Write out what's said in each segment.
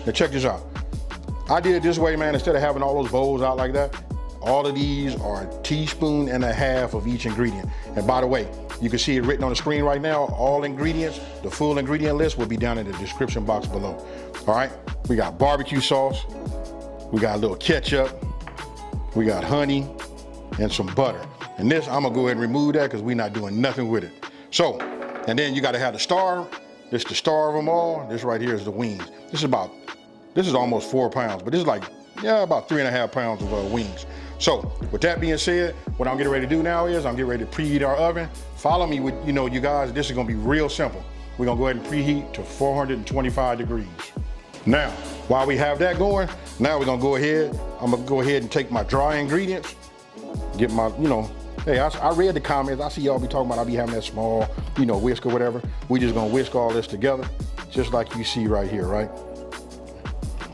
Now check this out. I did it this way, man, instead of having all those bowls out like that. All of these are a teaspoon and a half of each ingredient. And by the way, you can see it written on the screen right now. All ingredients, the full ingredient list will be down in the description box below. All right, we got barbecue sauce, we got a little ketchup, we got honey, and some butter. And this, I'm gonna go ahead and remove that because we're not doing nothing with it. So, and then you gotta have the star. This is the star of them all. This right here is the wings. This is almost 4 pounds, but this is like, yeah, about 3.5 pounds of wings. So with that being said, what I'm getting ready to do now is I'm getting ready to preheat our oven. Follow me with, you guys, this is gonna be real simple. We're gonna go ahead and preheat to 425 degrees. Now, while we have that going, now we're gonna go ahead, I'm gonna go ahead and take my dry ingredients, get my, hey, I read the comments, I see y'all be talking about I be having that small, whisk or whatever. We just gonna whisk all this together, just like you see right here, right?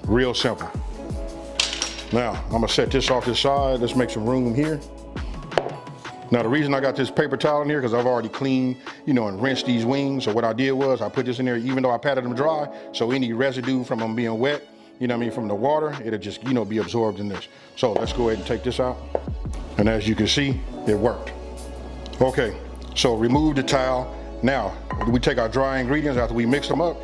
Real simple. Now, I'm gonna set this off to the side. Let's make some room here. Now, the reason I got this paper towel in here, because I've already cleaned, and rinsed these wings. So what I did was I put this in there, even though I patted them dry, so any residue from them being wet, from the water, it'll just, be absorbed in this. So let's go ahead and take this out. And as you can see, it worked. Okay, so remove the towel. Now, we take our dry ingredients after we mix them up.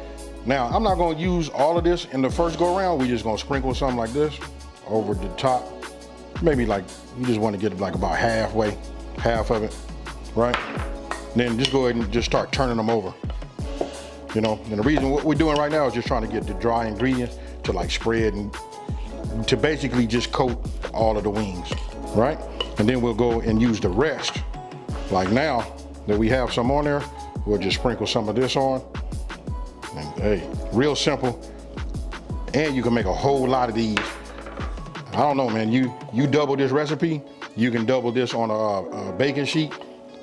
Now, I'm not gonna use all of this in the first go around. We're just gonna sprinkle something like this over the top. Maybe like, you just wanna get it like about halfway, half of it, right? Then just go ahead and just start turning them over. And the reason what we're doing right now is just trying to get the dry ingredients to like spread and to basically just coat all of the wings, right? And then we'll go and use the rest. Like now that we have some on there, we'll just sprinkle some of this on. And hey, real simple. And you can make a whole lot of these. I don't know, man, you double this recipe, you can double this on a baking sheet.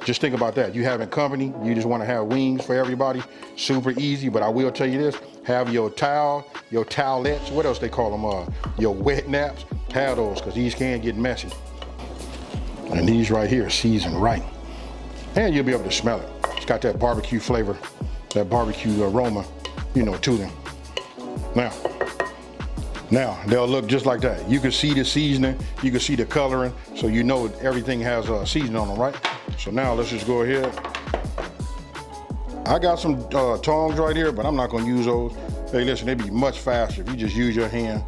Just think about that. You having company, you just want to have wings for everybody. Super easy, but I will tell you this, have your towel, your towelettes, what else they call them, your wet naps, have those, because these can get messy. And these right here, seasoned right. And you'll be able to smell it. It's got that barbecue flavor, that barbecue aroma, to them. Now, they'll look just like that. You can see the seasoning, you can see the coloring, so everything has seasoning on them, right? So now let's just go ahead. I got some tongs right here, but I'm not gonna use those. Hey, listen, it'd be much faster if you just use your hand,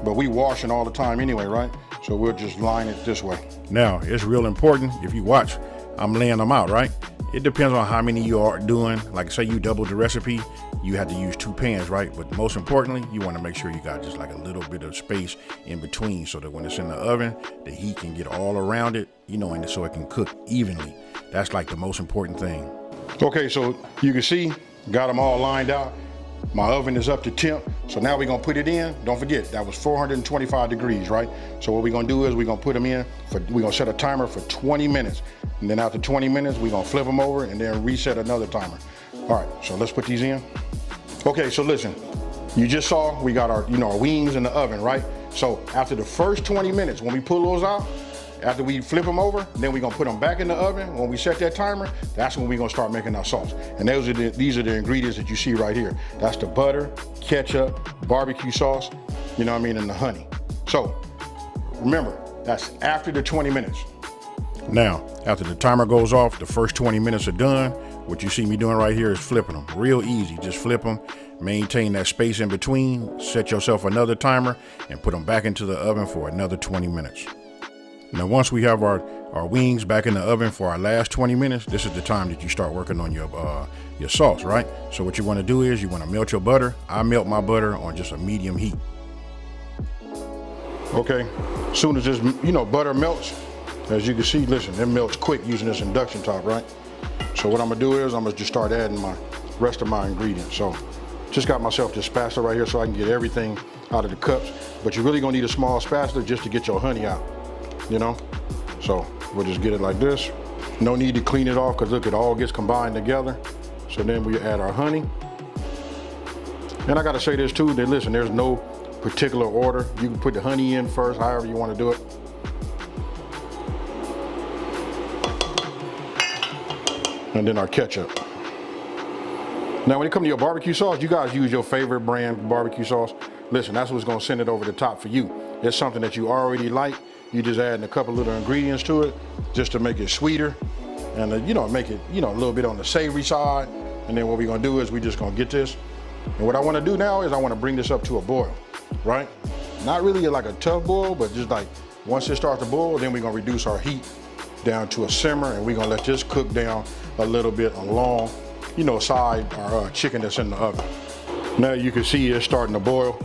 but we washing all the time anyway, right? So we'll just line it this way. Now, it's real important, if you watch, I'm laying them out, right? It depends on how many you are doing. Like say you double the recipe, you have to use 2 pans, right? But most importantly, you want to make sure you got just like a little bit of space in between so that when it's in the oven, the heat can get all around it, and so it can cook evenly. That's like the most important thing. Okay, so you can see, got them all lined out. My oven is up to temp, so now we're gonna put it in. Don't forget, that was 425 degrees, right? So what we're gonna do is we're gonna put them in, we're gonna set a timer for 20 minutes. And then after 20 minutes, we're gonna flip them over and then reset another timer. All right, so let's put these in. Okay, so listen, you just saw we got our, our wings in the oven, right? So after the first 20 minutes, when we pull those out, after we flip them over, then we're gonna put them back in the oven. When we set that timer, that's when we're gonna start making our sauce. And these are the ingredients that you see right here. That's the butter, ketchup, barbecue sauce, and the honey. So remember, that's after the 20 minutes. Now, after the timer goes off, the first 20 minutes are done. What you see me doing right here is flipping them. Real easy, just flip them, maintain that space in between, set yourself another timer, and put them back into the oven for another 20 minutes. Now, once we have our wings back in the oven for our last 20 minutes, this is the time that you start working on your sauce, right? So what you want to do is you want to melt your butter. I melt my butter on just a medium heat. Okay, as soon as this, butter melts, as you can see, listen, it melts quick using this induction top, right? So what I'm gonna do is I'm gonna just start adding my rest of my ingredients. So just got myself this spatula right here so I can get everything out of the cups. But you're really gonna need a small spatula just to get your honey out, So we'll just get it like this. No need to clean it off because look, it all gets combined together. So then we add our honey. And I gotta say this too, that listen, there's no particular order. You can put the honey in first, however you wanna do it. And then our ketchup. Now when it comes to your barbecue sauce, you guys use your favorite brand barbecue sauce. listen, that's what's gonna send it over the top for you. It's something that you already like. You just adding a couple little ingredients to it just to make it sweeter and make it, a little bit on the savory side. And then what we're gonna do is we just gonna get this. And what I wanna do now is I wanna bring this up to a boil, right? Not really like a tough boil, but just like once it starts to boil, then we're gonna reduce our heat down to a simmer, and we're gonna let this cook down a little bit along, side our chicken that's in the oven. Now you can see it's starting to boil.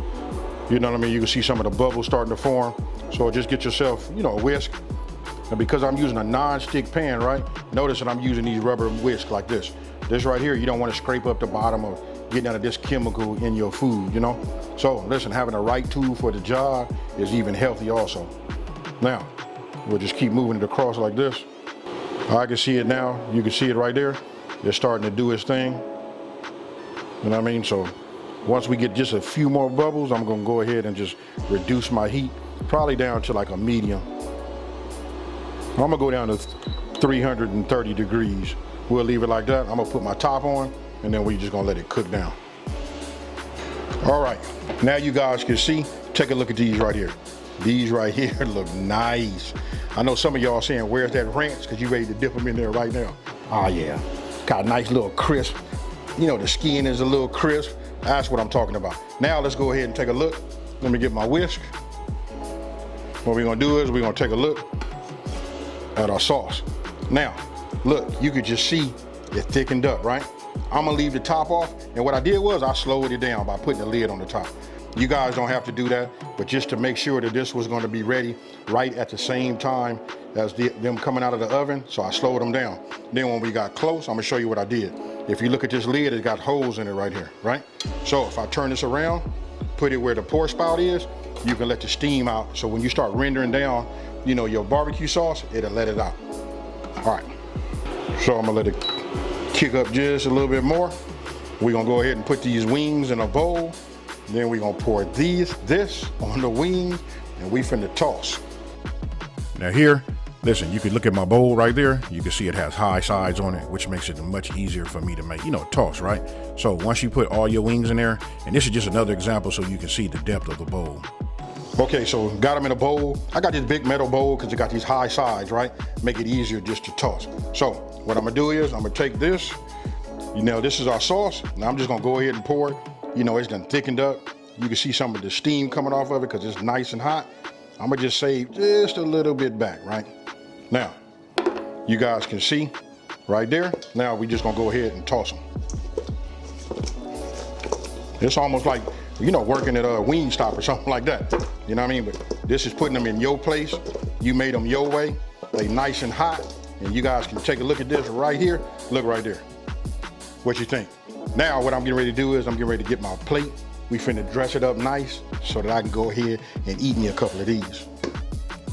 You know what I mean? You can see some of the bubbles starting to form. So just get yourself, a whisk. And because I'm using a non-stick pan, right? Notice that I'm using these rubber whisks like this. This right here, you don't want to scrape up the bottom of getting out of this chemical in your food, So listen, having the right tool for the job is even healthy also. Now, we'll just keep moving it across like this. I can see it now. You can see it right there. It's starting to do its thing. You know what I mean? So once we get just a few more bubbles, I'm gonna go ahead and just reduce my heat, probably down to like a medium. I'm gonna go down to 330 degrees. We'll leave it like that. I'm gonna put my top on, and then we're just gonna let it cook down. All right, now you guys can see, take a look at these right here. These right here look nice. I know some of y'all saying, where's that ranch? Because you ready to dip them in there right now. Oh yeah, got a nice little crisp. The skin is a little crisp. That's what I'm talking about. Now let's go ahead and take a look. Let me get my whisk. What we're gonna do is we're gonna take a look at our sauce. Now, look, you could just see it thickened up, right? I'm gonna leave the top off, and what I did was I slowed it down by putting the lid on the top. You guys don't have to do that, but just to make sure that this was gonna be ready right at the same time as them coming out of the oven, so I slowed them down. Then when we got close, I'm gonna show you what I did. If you look at this lid, it's got holes in it right here, right? So if I turn this around, put it where the pour spout is, you can let the steam out. So when you start rendering down, your barbecue sauce, it'll let it out. All right, so I'm gonna let it kick up just a little bit more. We're gonna go ahead and put these wings in a bowl. Then we're gonna pour this on the wings, and we finna toss. Now here, listen, you can look at my bowl right there. You can see it has high sides on it, which makes it much easier for me to make, toss, right? So once you put all your wings in there, and this is just another example so you can see the depth of the bowl. Okay, so got them in a bowl. I got this big metal bowl because it got these high sides, right? Make it easier just to toss. So what I'm gonna do is I'm gonna take this, this is our sauce. Now I'm just gonna go ahead and pour it. It's done thickened up. You can see some of the steam coming off of it because it's nice and hot. I'm gonna just save just a little bit back, right? Now, you guys can see right there. Now we just gonna go ahead and toss them. It's almost like, working at a Wingstop or something like that. You know what I mean? But this is putting them in your place. You made them your way. They nice and hot. And you guys can take a look at this right here. Look right there. What you think? Now what I'm getting ready to do is I'm getting ready to get my plate. We finna dress it up nice so that I can go ahead and eat me a couple of these.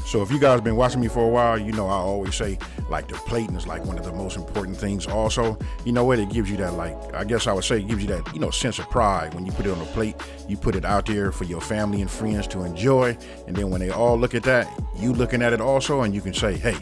So if you guys been watching me for a while, I always say like the plating is like one of the most important things also. You know what? It gives you that, I guess I would say it gives you that, sense of pride when you put it on the plate. You put it out there for your family and friends to enjoy. And then when they all look at that, you looking at it also, and you can say, hey,